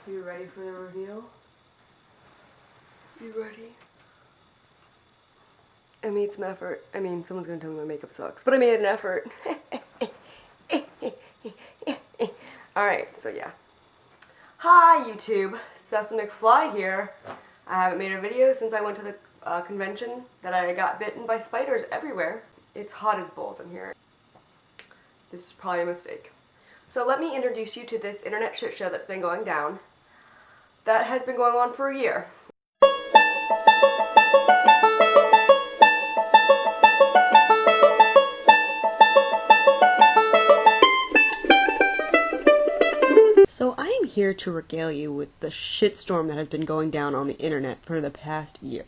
You ready for the reveal? You ready? I made some effort. I mean, someone's gonna tell me my makeup sucks, but I made an effort. Alright, so yeah. Hi, YouTube. Cecil McFly here. I haven't made a video since I went to the convention that I got bitten by spiders everywhere. It's hot as balls in here. This is probably a mistake. So let me introduce you to this internet shit show that's been going down. That has been going on for a year. So I am here to regale you with the shitstorm that has been going down on the internet for the past year.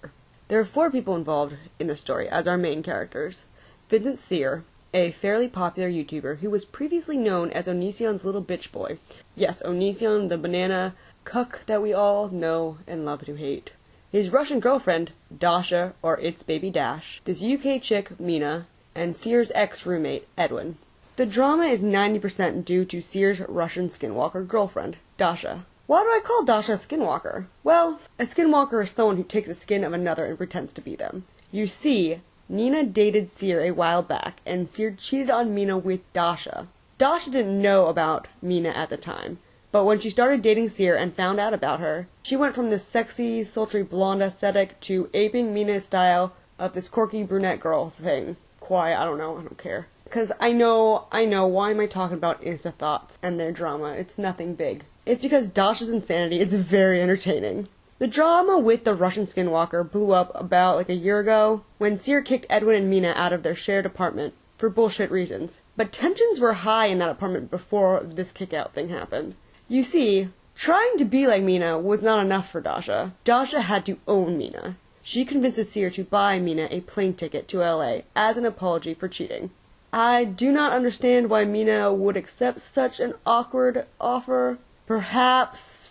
There are 4 people involved in the story as our main characters. Vincent Sear, a fairly popular YouTuber who was previously known as Onision's little bitch boy. Yes, Onision, the banana cuck that we all know and love to hate. His Russian girlfriend, Dasha, or It's Baby Dash, this UK chick, Mina, and Sear's ex-roommate, Edwin. The drama is 90% due to Sear's Russian skinwalker girlfriend, Dasha. Why do I call Dasha a skinwalker? Well, a skinwalker is someone who takes the skin of another and pretends to be them. You see, Nina dated Sear a while back, and Sear cheated on Mina with Dasha. Dasha didn't know about Mina at the time, but when she started dating Sear and found out about her, she went from this sexy, sultry blonde aesthetic to aping Mina's style of this quirky brunette girl thing. Quiet, I don't care. Because I know, why am I talking about Insta thoughts and their drama? It's nothing big. It's because Dasha's insanity is very entertaining. The drama with the Russian skinwalker blew up about like a year ago when Sear kicked Edwin and Mina out of their shared apartment for bullshit reasons. But tensions were high in that apartment before this kick-out thing happened. You see, trying to be like Mina was not enough for Dasha. Dasha had to own Mina. She convinces Sear to buy Mina a plane ticket to LA as an apology for cheating. I do not understand why Mina would accept such an awkward offer. Perhaps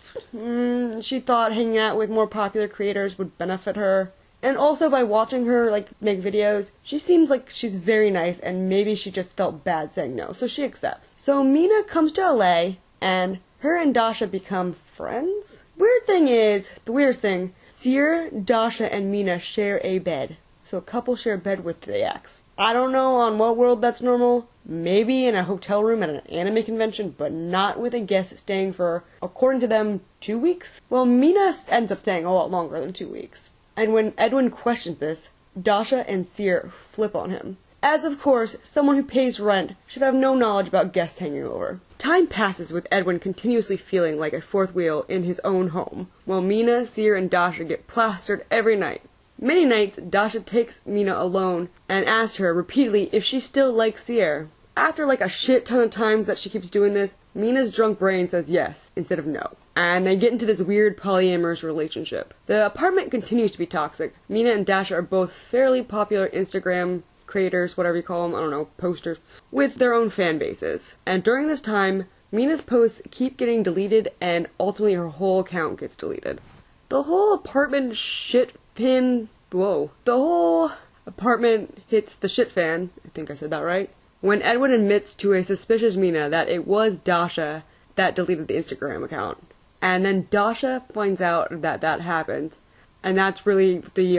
she thought hanging out with more popular creators would benefit her. And also by watching her make videos, she seems like she's very nice and maybe she just felt bad saying no, so she accepts. So Mina comes to LA and her and Dasha become friends? The weirdest thing, Sear, Dasha, and Mina share a bed. So a couple share a bed with the ex. I don't know on what world that's normal. Maybe in a hotel room at an anime convention, but not with a guest staying for, according to them, 2 weeks? Well, Mina ends up staying a lot longer than 2 weeks. And when Edwin questions this, Dasha and Sear flip on him. As of course, someone who pays rent should have no knowledge about guests hanging over. Time passes with Edwin continuously feeling like a fourth wheel in his own home, while Mina, Sear, and Dasha get plastered every night. Many nights, Dasha takes Mina alone and asks her repeatedly if she still likes Sear. After a shit ton of times that she keeps doing this, Mina's drunk brain says yes instead of no. And they get into this weird polyamorous relationship. The apartment continues to be toxic. Mina and Dasha are both fairly popular Instagram creators, whatever you call them, I don't know, posters, with their own fan bases. And during this time, Mina's posts keep getting deleted and ultimately her whole account gets deleted. The whole apartment The whole apartment hits the shit fan, I think I said that right, when Edwin admits to a suspicious Mina that it was Dasha that deleted the Instagram account. And then Dasha finds out that happened. And that's really the,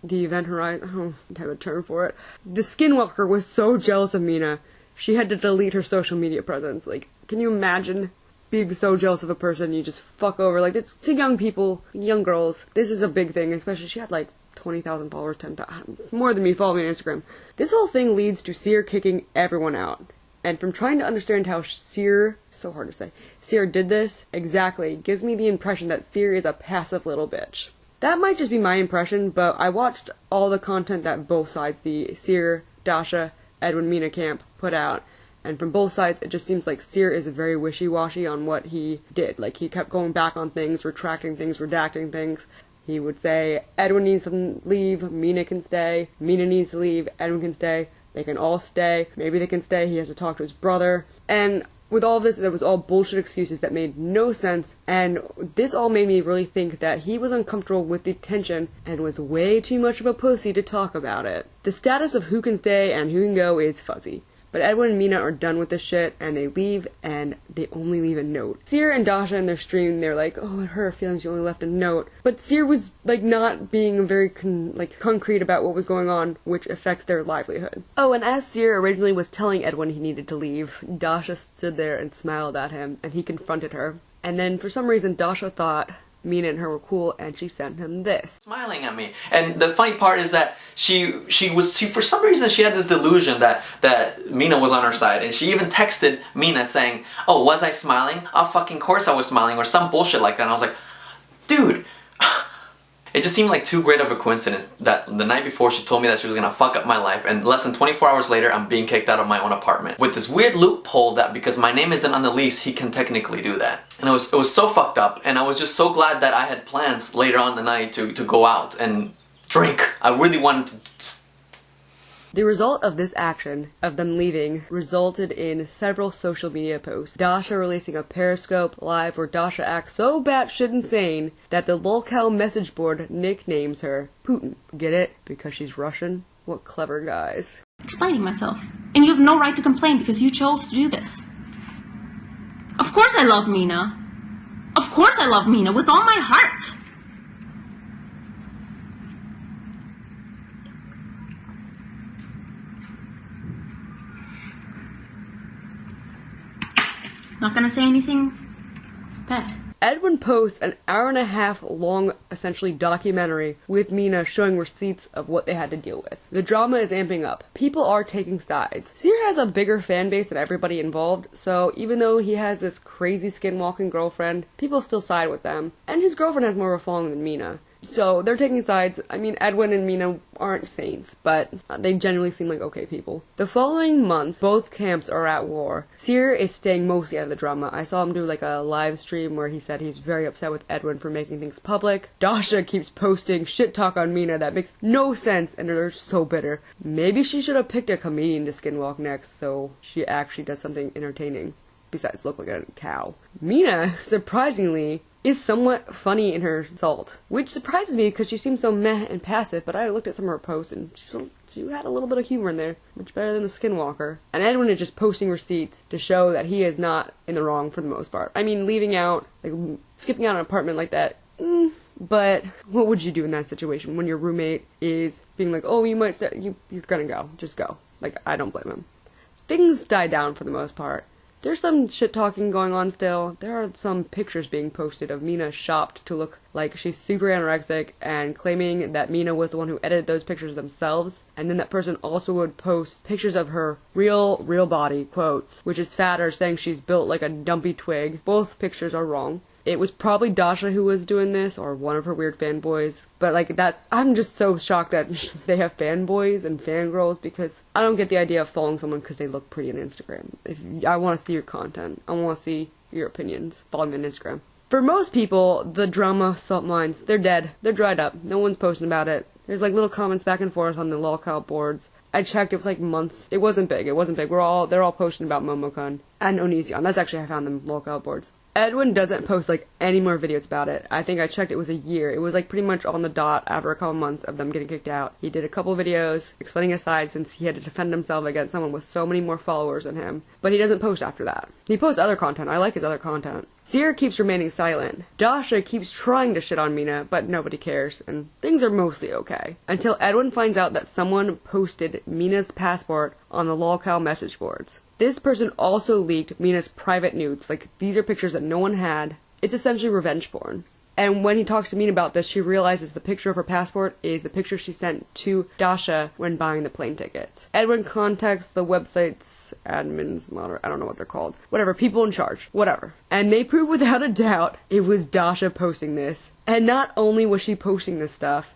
the event horizon, I don't have a term for it. The skinwalker was so jealous of Mina, she had to delete her social media presence. Can you imagine being so jealous of a person you just fuck over? It's to young people, young girls, this is a big thing, especially she had 20,000 followers, 10,000, more than me following me on Instagram. This whole thing leads to Sear kicking everyone out. And from trying to understand how Sear did this, exactly, gives me the impression that Sear is a passive little bitch. That might just be my impression, but I watched all the content that both sides, the Sear, Dasha, Edwin, Mina camp, put out. And from both sides, it just seems like Sear is very wishy-washy on what he did. He kept going back on things, retracting things, redacting things. He would say, Edwin needs to leave, Mina can stay. Mina needs to leave, Edwin can stay. They can all stay. Maybe they can stay, he has to talk to his brother. And with all this, there was all bullshit excuses that made no sense. And this all made me really think that he was uncomfortable with the tension and was way too much of a pussy to talk about it. The status of who can stay and who can go is fuzzy. But Edwin and Mina are done with this shit, and they leave, and they only leave a note. Seer and Dasha in their stream, they're like, oh, it hurt her feelings, you only left a note. But Seer was, like, not being very, concrete about what was going on, which affects their livelihood. Oh, and as Seer originally was telling Edwin he needed to leave, Dasha stood there and smiled at him, and he confronted her. And then, for some reason, Dasha thought Mina and her were cool, and she sent him this. Smiling at me. And the funny part is that she for some reason she had this delusion that Mina was on her side, and she even texted Mina saying, oh, was I smiling? Oh, fucking course I was smiling, or some bullshit like that. And I was like, dude. It just seemed like too great of a coincidence that the night before she told me that she was gonna fuck up my life, and less than 24 hours later I'm being kicked out of my own apartment. With this weird loophole that because my name isn't on the lease, he can technically do that. And it was so fucked up, and I was just so glad that I had plans later on the night to go out and drink. I really wanted to... The result of this action, of them leaving, resulted in several social media posts. Dasha releasing a Periscope live where Dasha acts so batshit insane that the lolcow message board nicknames her Putin. Get it? Because she's Russian? What clever guys. Explaining myself. And you have no right to complain because you chose to do this. Of course I love Mina. Of course I love Mina with all my heart. Not gonna say anything bad. Edwin posts an hour-and-a-half long, essentially, documentary with Mina showing receipts of what they had to deal with. The drama is amping up. People are taking sides. Seer has a bigger fan base than everybody involved, so even though he has this crazy skinwalking girlfriend, people still side with them. And his girlfriend has more of a following than Mina. So they're taking sides. I mean, Edwin and Mina aren't saints, but they generally seem like okay people. The following months, both camps are at war. Seer is staying mostly out of the drama. I saw him do like a live stream where he said he's very upset with Edwin for making things public. Dasha keeps posting shit talk on Mina that makes no sense, and they're so bitter. Maybe she should have picked a comedian to skinwalk next, so she actually does something entertaining, besides look like a cow. Mina, surprisingly, is somewhat funny in her assault, which surprises me because she seems so meh and passive, but I looked at some of her posts and she had a little bit of humor in there, much better than the skinwalker. And Edwin is just posting receipts to show that he is not in the wrong for the most part. I mean, leaving out, like, skipping out an apartment like that, but what would you do in that situation when your roommate is being like, oh, you might you're gonna go, just go. Like, I don't blame him. Things die down for the most part. There's some shit-talking going on still. There are some pictures being posted of Mina shopped to look like she's super anorexic and claiming that Mina was the one who edited those pictures themselves. And then that person also would post pictures of her real body, quotes, which is fatter, saying she's built like a dumpy twig. Both pictures are wrong. It was probably Dasha who was doing this, or one of her weird fanboys. But, like, I'm just so shocked that they have fanboys and fangirls, because I don't get the idea of following someone because they look pretty on Instagram. I want to see your content. I want to see your opinions. Follow me on Instagram. For most people, the drama salt mines, they're dead. They're dried up. No one's posting about it. There's, like, little comments back and forth on the lolcow boards. I checked, it was like months. It wasn't big. They're all posting about Momocon and Onision. That's actually how I found them lolcow boards. Edwin doesn't post, like, any more videos about it. I think I checked, it was a year. It was, like, pretty much on the dot after a couple months of them getting kicked out. He did a couple videos explaining his side since he had to defend himself against someone with so many more followers than him. But he doesn't post after that. He posts other content. I like his other content. Seer keeps remaining silent. Dasha keeps trying to shit on Mina, but nobody cares, and things are mostly okay. Until Edwin finds out that someone posted Mina's passport on the lolcow message boards. This person also leaked Mina's private nudes. Like, these are pictures that no one had. It's essentially revenge porn. And when he talks to Mina about this, she realizes the picture of her passport is the picture she sent to Dasha when buying the plane tickets. Edwin contacts the website's admins, I don't know what they're called. Whatever, people in charge. Whatever. And they prove without a doubt it was Dasha posting this. And not only was she posting this stuff,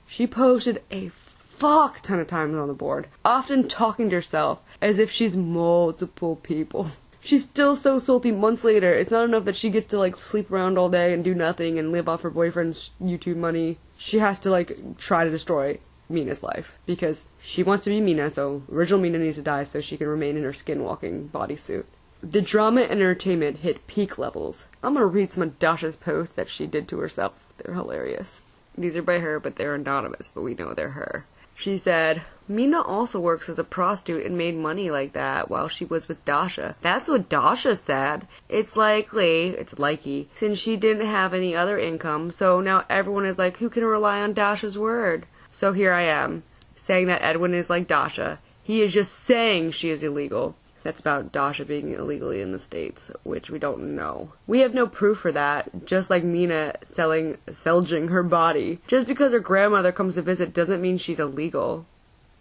she posted a fuck ton of times on the board, often talking to herself as if she's multiple people. She's still so salty months later. It's not enough that she gets to, like, sleep around all day and do nothing and live off her boyfriend's YouTube money. She has to, like, try to destroy Mina's life. Because she wants to be Mina, so original Mina needs to die so she can remain in her skinwalking bodysuit. The drama and entertainment hit peak levels. I'm gonna read some of Dasha's posts that she did to herself. They're hilarious. These are by her, but they're anonymous, but we know they're her. She said, Mina also works as a prostitute and made money like that while she was with Dasha. That's what Dasha said. It's likely, since she didn't have any other income, so now everyone is like, who can rely on Dasha's word? So here I am, saying that Edwin is like Dasha. He is just saying she is illegal. That's about Dasha being illegally in the States, which we don't know. We have no proof for that, just like Mina selging her body. Just because her grandmother comes to visit doesn't mean she's illegal.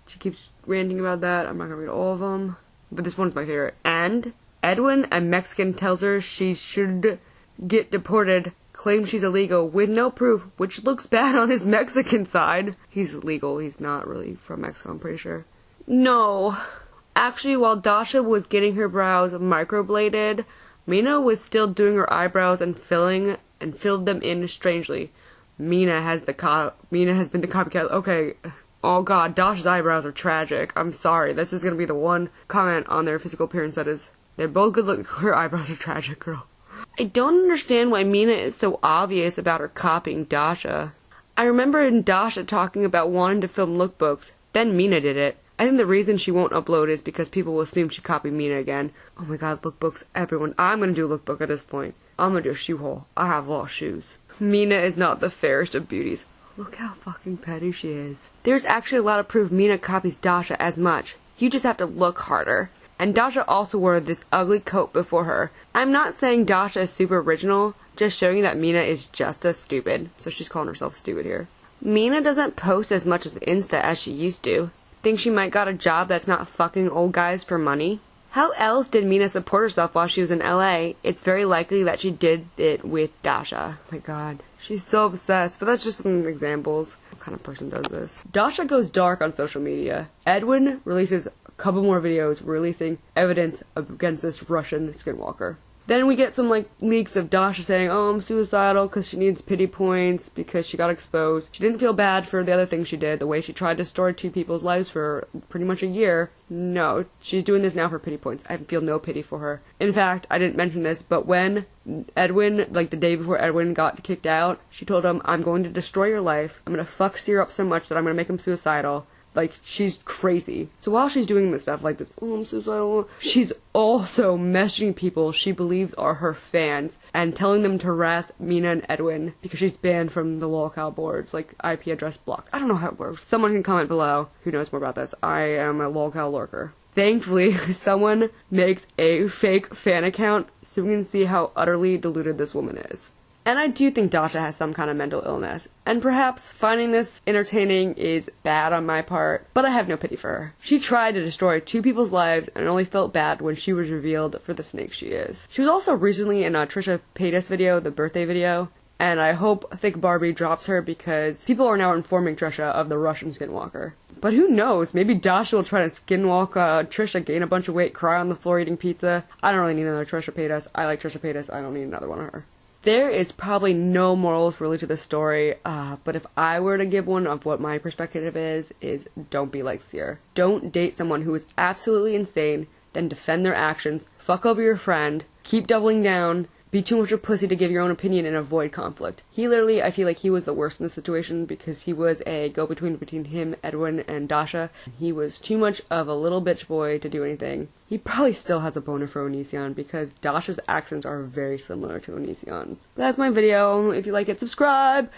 She keeps ranting about that. I'm not gonna read all of them, but this one's my favorite. And Edwin, a Mexican, tells her she should get deported, claims she's illegal with no proof, which looks bad on his Mexican side. He's legal. He's not really from Mexico, I'm pretty sure. No. Actually, while Dasha was getting her brows microbladed, Mina was still doing her eyebrows and filled them in strangely. Mina has been the copycat. Okay. Oh god, Dasha's eyebrows are tragic. I'm sorry. This is gonna be the one comment on their physical appearance that is, they're both good looking. Her eyebrows are tragic, girl. I don't understand why Mina is so obvious about her copying Dasha. I remember Dasha talking about wanting to film lookbooks, then Mina did it. I think the reason she won't upload is because people will assume she copied Mina again. Oh my god, lookbooks, everyone. I'm gonna do a lookbook at this point. I'm gonna do a shoe haul. I have lost shoes. Mina is not the fairest of beauties. Look how fucking petty she is. There's actually a lot of proof Mina copies Dasha as much. You just have to look harder. And Dasha also wore this ugly coat before her. I'm not saying Dasha is super original, just showing you that Mina is just as stupid. So she's calling herself stupid here. Mina doesn't post as much as Insta as she used to. Think she might got a job that's not fucking old guys for money? How else did Mina support herself while she was in LA? It's very likely that she did it with Dasha. Oh my god. She's so obsessed, but that's just some examples. What kind of person does this? Dasha goes dark on social media. Edwin releases a couple more videos releasing evidence against this Russian skinwalker. Then we get some leaks of Dasha saying, oh, I'm suicidal because she needs pity points because she got exposed. She didn't feel bad for the other things she did, the way she tried to destroy 2 people's lives for pretty much a year. No, she's doing this now for pity points. I feel no pity for her. In fact, I didn't mention this, but when Edwin, the day before Edwin got kicked out, she told him, I'm going to destroy your life. I'm going to fuck Seer up so much that I'm going to make him suicidal. She's crazy. So while she's doing this stuff like this, oh, I'm suicidal, she's also messaging people she believes are her fans and telling them to harass Mina and Edwin because she's banned from the lolcow boards, IP address blocked. I don't know how it works. Someone can comment below who knows more about this. I am a lolcow lurker. Thankfully, someone makes a fake fan account so we can see how utterly deluded this woman is. And I do think Dasha has some kind of mental illness, and perhaps finding this entertaining is bad on my part, but I have no pity for her. She tried to destroy 2 people's lives and only felt bad when she was revealed for the snake she is. She was also recently in a Trisha Paytas video, the birthday video, and I hope Thick Barbie drops her because people are now informing Trisha of the Russian skinwalker. But who knows, maybe Dasha will try to skinwalk Trisha, gain a bunch of weight, cry on the floor eating pizza. I don't really need another Trisha Paytas. I like Trisha Paytas, I don't need another one of her. There is probably no morals really to the story, but if I were to give one of what my perspective is don't be like Seer. Don't date someone who is absolutely insane, then defend their actions, fuck over your friend, keep doubling down, be too much of a pussy to give your own opinion and avoid conflict. He literally, I feel like he was the worst in this situation because he was a go-between between him, Edwin, and Dasha. He was too much of a little bitch boy to do anything. He probably still has a boner for Onision because Dasha's accents are very similar to Onision's. That's my video. If you like it, subscribe,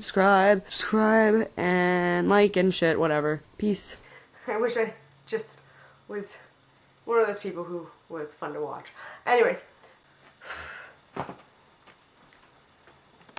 and like and shit, whatever. Peace. I wish I just was one of those people who was fun to watch. Anyways.